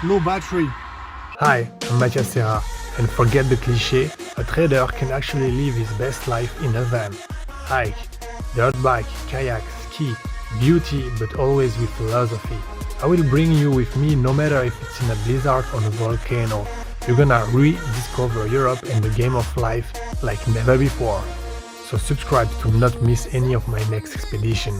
low battery. Hi, I'm Mathias Serra, and forget the cliché, a trader can actually live his best life in a van. Hike, dirt bike, kayak, ski, beauty, but always with philosophy. I will bring you with me no matter if it's in a blizzard or a volcano. You're gonna rediscover Europe and the game of life like never before. So subscribe to not miss any of my next expedition.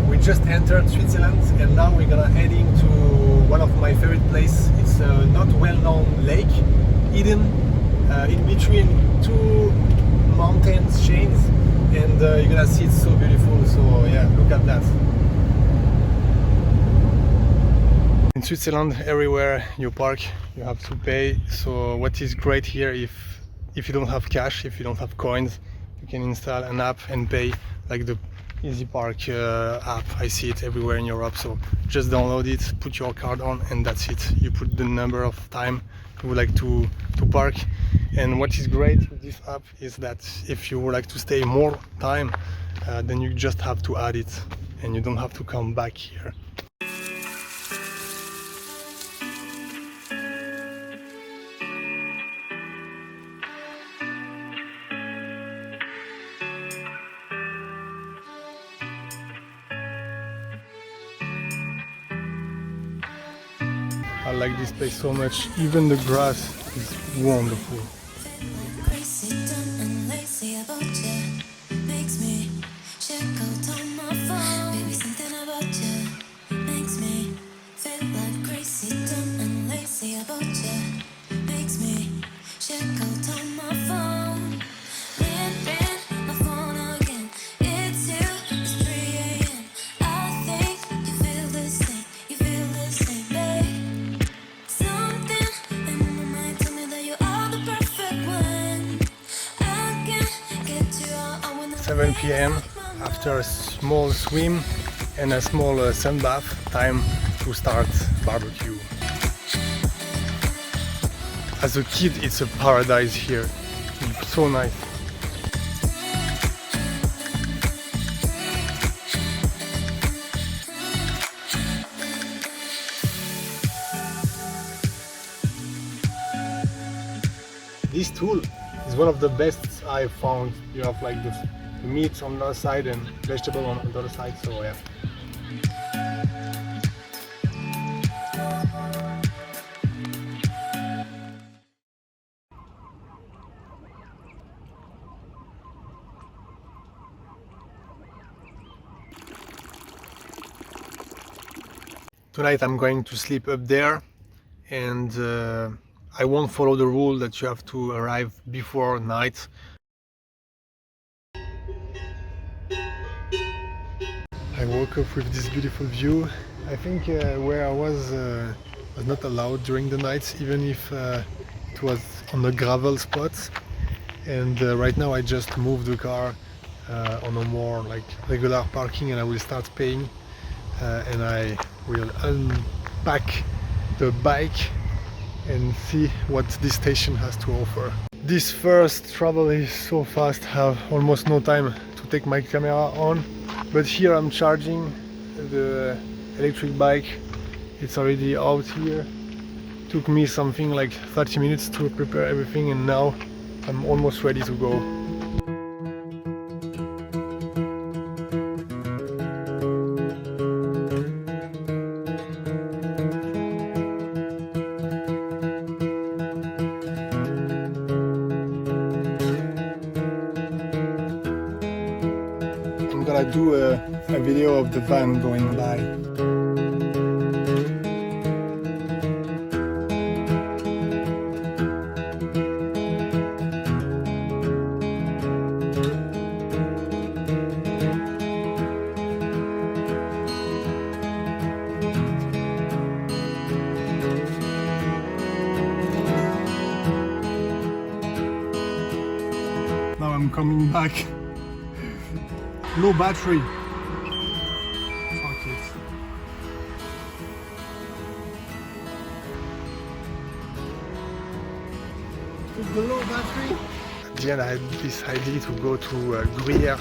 We just entered Switzerland and now we're gonna heading to one of my favorite places. It's a not well-known lake, hidden in between two mountain chains, and you're gonna see it's so beautiful. So yeah, look at that. In Switzerland, everywhere you park, you have to pay. So what is great here, if you don't have cash, if you don't have coins, you can install an app and pay, like the Easy Park app. I see it everywhere in Europe. So just download it, put your card on, and that's it. You put the number of time you would like to park. And what is great with this app is that if you would like to stay more time, then you just have to add it and you don't have to come back here. I like this place so much. Even the grass is wonderful. It's 7 p.m. after a small swim and a small sun bath, time to start barbecue. As a kid, it's a paradise here. It's so nice. This tool is one of the best I've found. You have like the meat on the other side and vegetable on the other side, so yeah. Tonight I'm going to sleep up there, and I won't follow the rule that you have to arrive before night. I woke up with this beautiful view. I think where I was not allowed during the night, even if it was on a gravel spot. And right now I just moved the car on a more like regular parking, and I will start paying, and I will unpack the bike and see what this station has to offer. This first travel is so fast, I have almost no time to take my camera on. But here I'm charging the electric bike. It's already out here. Took me something like 30 minutes to prepare everything, and now I'm almost ready to go. I'm gonna do a video of the van going by. Now I'm coming back. Low battery. Fuck it. With the low battery. At the end I had this idea to go to Gruyère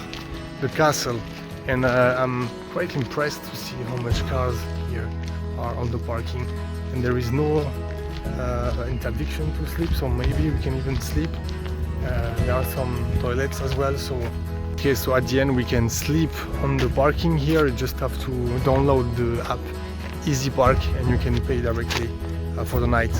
the castle, and I'm quite impressed to see how much cars here are on the parking, and there is no interdiction to sleep, so maybe we can even sleep. There are some toilets as well, so okay, so at the end we can sleep on the parking here. You just have to download the app Easy Park and you can pay directly for the night.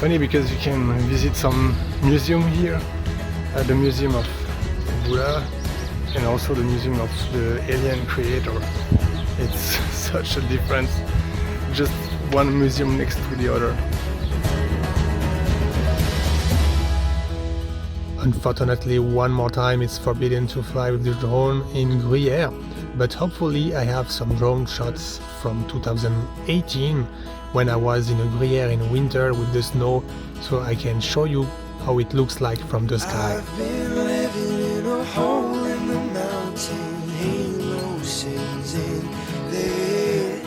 Funny because you can visit some museum here, the museum of Buddha and also the museum of the alien creator. It's such a difference, just one museum next to the other. Unfortunately, one more time it's forbidden to fly with the drone in Gruyère, but hopefully I have some drone shots from 2018 when I was in a Gruyère in winter with the snow, so I can show you how it looks like from the sky. I've been living in a hole in the mountain, ain't no sins in there.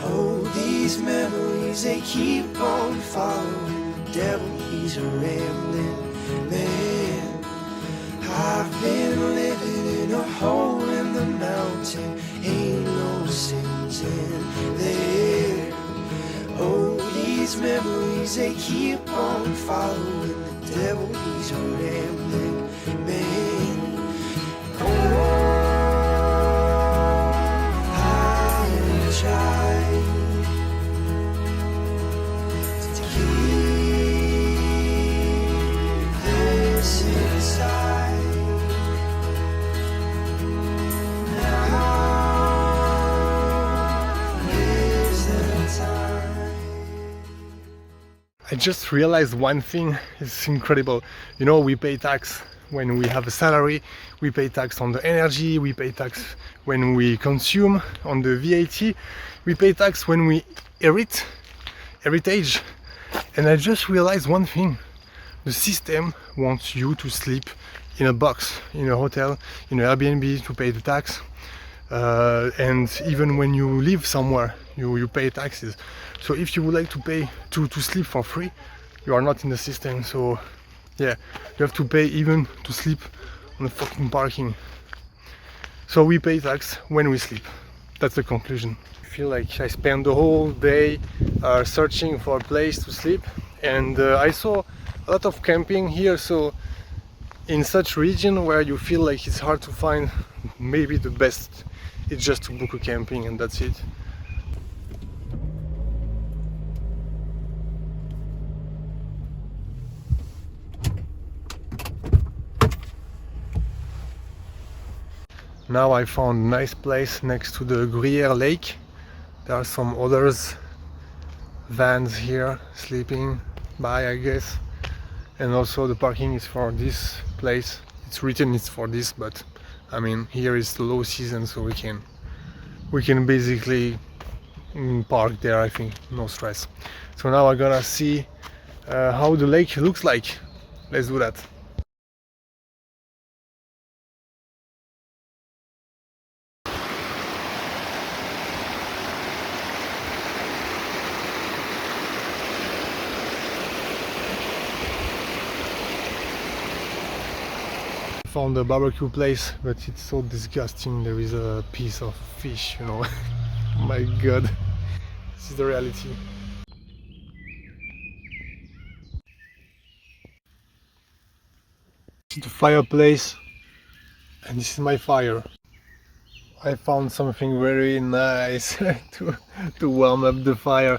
Oh, these memories, they keep on following the devil, he's a rambling man. I've been living in a hole in the mountain, ain't no sins in there. Oh, these memories, they keep on following the devil, he's a rambling man. Oh, I tried to keep this inside. I just realized one thing, it's incredible. You know, we pay tax when we have a salary, we pay tax on the energy, we pay tax when we consume on the VAT, we pay tax when we heritage. And I just realized one thing, the system wants you to sleep in a box, in a hotel, in an Airbnb to pay the tax. And even when you live somewhere, you pay taxes. So if you would like to pay to sleep for free, you are not in the system. So yeah, you have to pay even to sleep on the fucking parking. So we pay tax when we sleep. That's the conclusion. I feel like I spent the whole day searching for a place to sleep, and I saw a lot of camping here. So in such region where you feel like it's hard to find, maybe the best is just to book a camping and that's it. Now I found a nice place next to the Gruyère lake. There are some others vans here sleeping by, I guess. And also the parking is for this place. It's written it's for this, but I mean here is the low season, so we can basically park there, I think, no stress. So now I'm gonna see how the lake looks like. Let's do that. Found a barbecue place, but it's so disgusting. There is a piece of fish, you know. My god, this is the reality. The fireplace, and this is my fire. I found something very nice to warm up the fire.